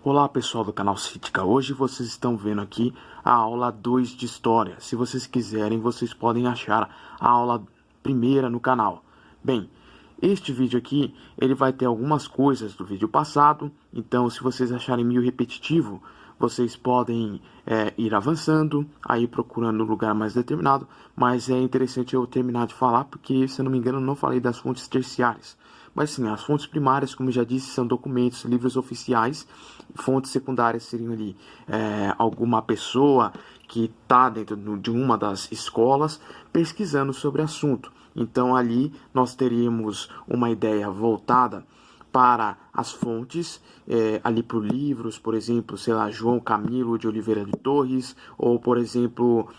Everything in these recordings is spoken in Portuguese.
Olá pessoal do canal Cítica, hoje vocês estão vendo aqui a aula 2 de História. Se vocês quiserem, vocês podem achar a aula primeira no canal. Bem, este vídeo aqui, ele vai ter algumas coisas do vídeo passado, então se vocês acharem meio repetitivo, vocês podem ir avançando, aí procurando um lugar mais determinado, mas é interessante eu terminar de falar, porque se eu não me engano eu não falei das fontes terciárias. Mas sim, as fontes primárias, como eu já disse, são documentos, livros oficiais. Fontes secundárias seriam ali alguma pessoa que está dentro de uma das escolas pesquisando sobre o assunto. Então ali nós teríamos uma ideia voltada para as fontes, ali por livros, por exemplo, sei lá, João Camilo de Oliveira de Torres, ou por exemplo,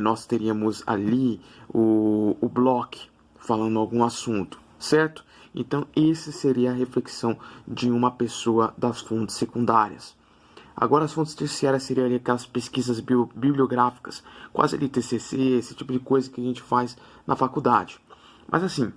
nós teríamos ali o Bloch falando algum assunto, certo? Então, essa seria a reflexão de uma pessoa das fontes secundárias. Agora, as fontes terciárias seriam ali aquelas pesquisas bibliográficas, quase ali TCC, esse tipo de coisa que a gente faz na faculdade. Mas assim,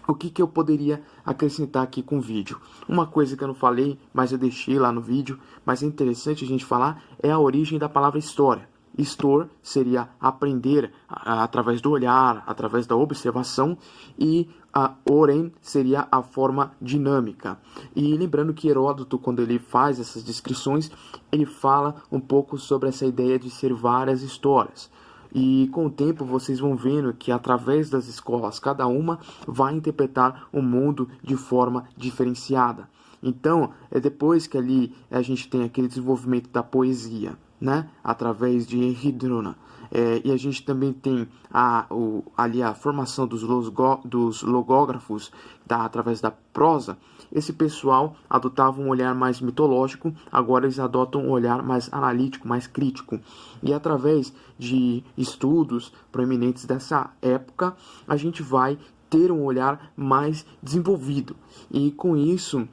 o que eu poderia acrescentar aqui com o vídeo? Uma coisa que eu não falei, mas eu deixei lá no vídeo, mas é interessante a gente falar, é a origem da palavra história. Histor seria aprender através do olhar, através da observação, e a oren seria a forma dinâmica. E lembrando que Heródoto, quando ele faz essas descrições, ele fala um pouco sobre essa ideia de ser várias histórias. E com o tempo vocês vão vendo que através das escolas, cada uma vai interpretar o mundo de forma diferenciada. Então, é depois que ali a gente tem aquele desenvolvimento da poesia, né? Através de Henri Drona. E a gente também tem ali a formação dos logógrafos através da prosa. Esse pessoal adotava um olhar mais mitológico, agora eles adotam um olhar mais analítico, mais crítico. E através de estudos proeminentes dessa época, a gente vai ter um olhar mais desenvolvido. E com isso,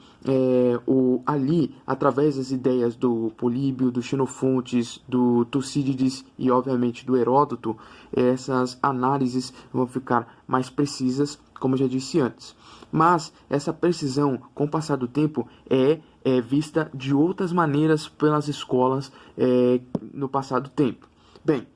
ali, através das ideias do Políbio, do Xenofontes, do Tucídides e, obviamente, do Heródoto, essas análises vão ficar mais precisas, como eu já disse antes. Mas essa precisão, com o passar do tempo, é vista de outras maneiras pelas escolas no passar do tempo. Bem,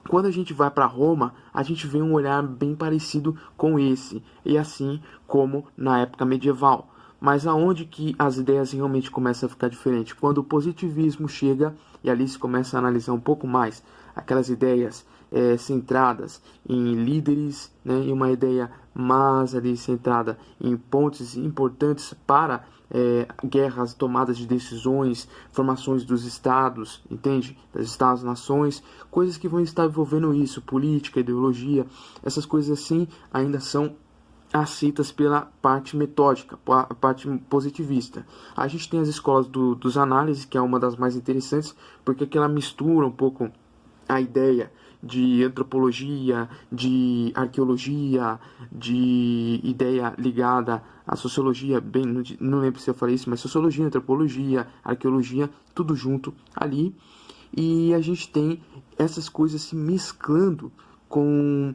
quando a gente vai para Roma, a gente vê um olhar bem parecido com esse, e assim como na época medieval. Mas aonde que as ideias realmente começam a ficar diferentes? Quando o positivismo chega e ali se começa a analisar um pouco mais aquelas ideias centradas em líderes, né, e uma ideia mais ali centrada em pontos importantes para guerras, tomadas de decisões, formações dos estados, entende? Das estados-nações, coisas que vão estar envolvendo isso, política, ideologia, essas coisas assim ainda são aceitas pela parte metódica, a parte positivista. A gente tem as escolas dos análises, que é uma das mais interessantes, porque ela mistura um pouco a ideia de antropologia, de arqueologia, de ideia ligada à sociologia, bem, não lembro se eu falei isso, mas sociologia, antropologia, arqueologia, tudo junto ali. E a gente tem essas coisas se mesclando com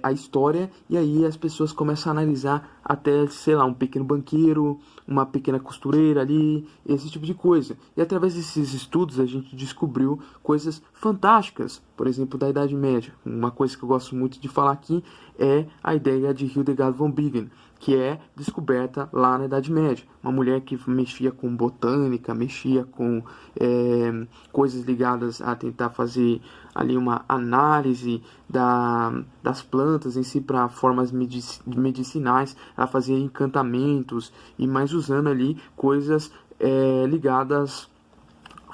a história, e aí as pessoas começam a analisar até, sei lá, um pequeno banqueiro, uma pequena costureira ali, esse tipo de coisa. E através desses estudos a gente descobriu coisas fantásticas, por exemplo, da Idade Média. Uma coisa que eu gosto muito de falar aqui é a ideia de Hildegard von Bingen, que é descoberta lá na Idade Média. Uma mulher que mexia com botânica, mexia com coisas ligadas a tentar fazer ali uma análise das plantas em si para formas medicinais. Ela fazia encantamentos e mais usando ali coisas ligadas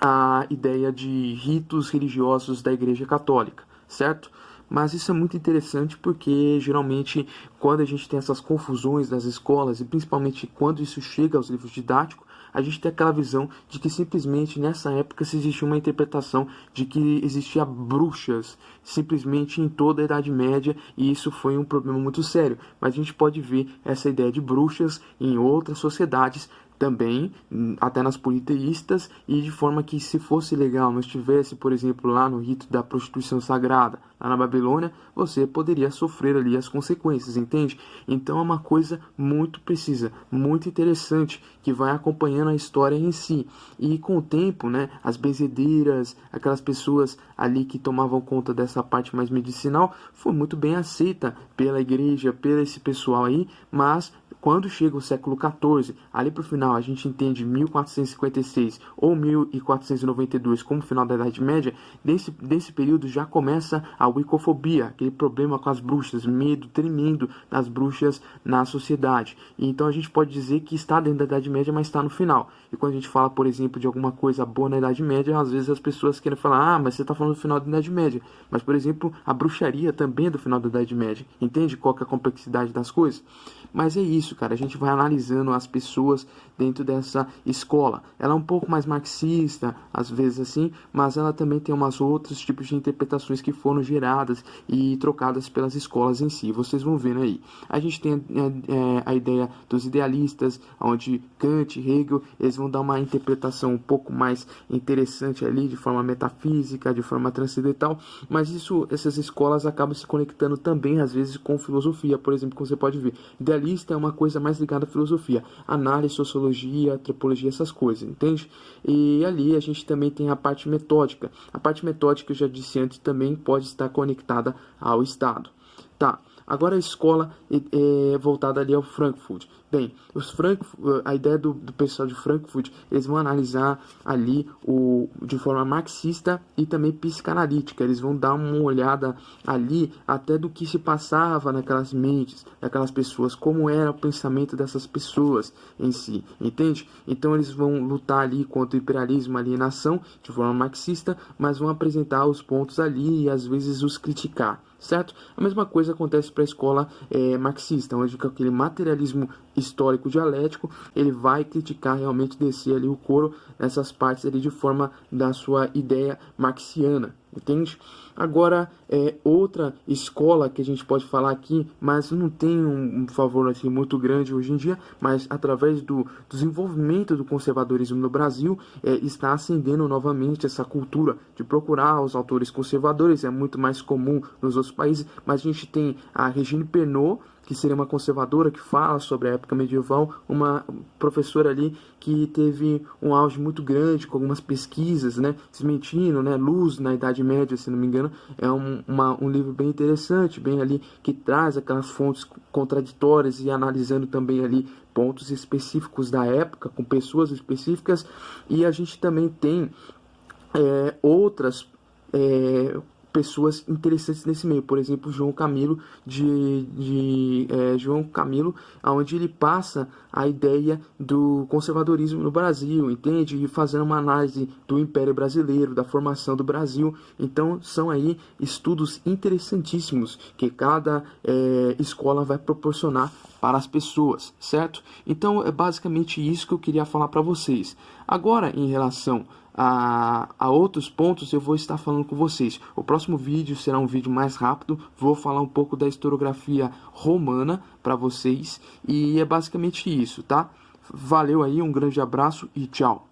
à ideia de ritos religiosos da Igreja Católica, certo? Mas isso é muito interessante porque, geralmente, quando a gente tem essas confusões das escolas, e principalmente quando isso chega aos livros didáticos, a gente tem aquela visão de que simplesmente nessa época se existia uma interpretação de que existia bruxas simplesmente em toda a Idade Média, e isso foi um problema muito sério. Mas a gente pode ver essa ideia de bruxas em outras sociedades também, até nas politeístas, e de forma que, se fosse legal, não estivesse, por exemplo, lá no rito da prostituição sagrada, lá na Babilônia, você poderia sofrer ali as consequências, entende? Então é uma coisa muito precisa, muito interessante, que vai acompanhando a história em si. E com o tempo, né, as benzedeiras, aquelas pessoas ali que tomavam conta dessa parte mais medicinal, foi muito bem aceita pela igreja, pelo esse pessoal aí, mas quando chega o século XIV, ali para o final, a gente entende 1456 ou 1492 como final da Idade Média, desse período já começa a wicofobia, aquele problema com as bruxas, medo tremendo das bruxas na sociedade. E então a gente pode dizer que está dentro da Idade Média, mas está no final. E quando a gente fala, por exemplo, de alguma coisa boa na Idade Média, às vezes as pessoas querem falar, ah, mas você está falando do final da Idade Média. Mas, por exemplo, a bruxaria também é do final da Idade Média. Entende qual que é a complexidade das coisas? Mas é isso, cara, a gente vai analisando as pessoas dentro dessa escola. Ela é um pouco mais marxista, às vezes assim, mas ela também tem umas outros tipos de interpretações que foram geradas e trocadas pelas escolas em si. Vocês vão vendo aí. A gente tem a ideia dos idealistas, onde Kant e Hegel, eles vão dar uma interpretação um pouco mais interessante ali, de forma metafísica, de forma transcendental, mas essas escolas acabam se conectando também, às vezes, com filosofia, por exemplo, como você pode ver. Idealista é uma coisa mais ligada à filosofia, análise, sociologia, antropologia, essas coisas, entende? E ali a gente também tem a parte metódica. A parte metódica, eu já disse antes, também pode estar conectada ao Estado. Tá, agora a escola é voltada ali ao Frankfurt. Bem, a ideia do pessoal de Frankfurt, eles vão analisar ali de forma marxista e também psicanalítica. Eles vão dar uma olhada ali até do que se passava naquelas mentes, daquelas pessoas, como era o pensamento dessas pessoas em si, entende? Então eles vão lutar ali contra o imperialismo, a alienação, de forma marxista, mas vão apresentar os pontos ali e às vezes os criticar. Certo? A mesma coisa acontece para a escola marxista, onde aquele materialismo histórico dialético, ele vai criticar, realmente descer ali o couro nessas partes ali de forma da sua ideia marxiana, entende? Agora, outra escola que a gente pode falar aqui, mas não tem um favor assim, muito grande hoje em dia, mas através do desenvolvimento do conservadorismo no Brasil, está ascendendo novamente essa cultura de procurar os autores conservadores. É muito mais comum nos outros países, mas a gente tem a Regine Pernod, que seria uma conservadora que fala sobre a época medieval, uma professora ali que teve um auge muito grande com algumas pesquisas, né, desmentindo, né, Luz na Idade Média, se não me engano, é um livro bem interessante, bem ali, que traz aquelas fontes contraditórias e analisando também ali pontos específicos da época, com pessoas específicas. E a gente também tem outras pessoas interessantes nesse meio, por exemplo, João Camilo João Camilo, onde ele passa a ideia do conservadorismo no Brasil, entende? E fazendo uma análise do Império Brasileiro, da formação do Brasil. Então são aí estudos interessantíssimos que cada escola vai proporcionar para as pessoas, certo? Então é basicamente isso que eu queria falar para vocês. Agora, em relação a outros pontos, eu vou estar falando com vocês. O próximo vídeo será um vídeo mais rápido, vou falar um pouco da historiografia romana para vocês, e é basicamente isso, tá? Valeu aí, um grande abraço e tchau!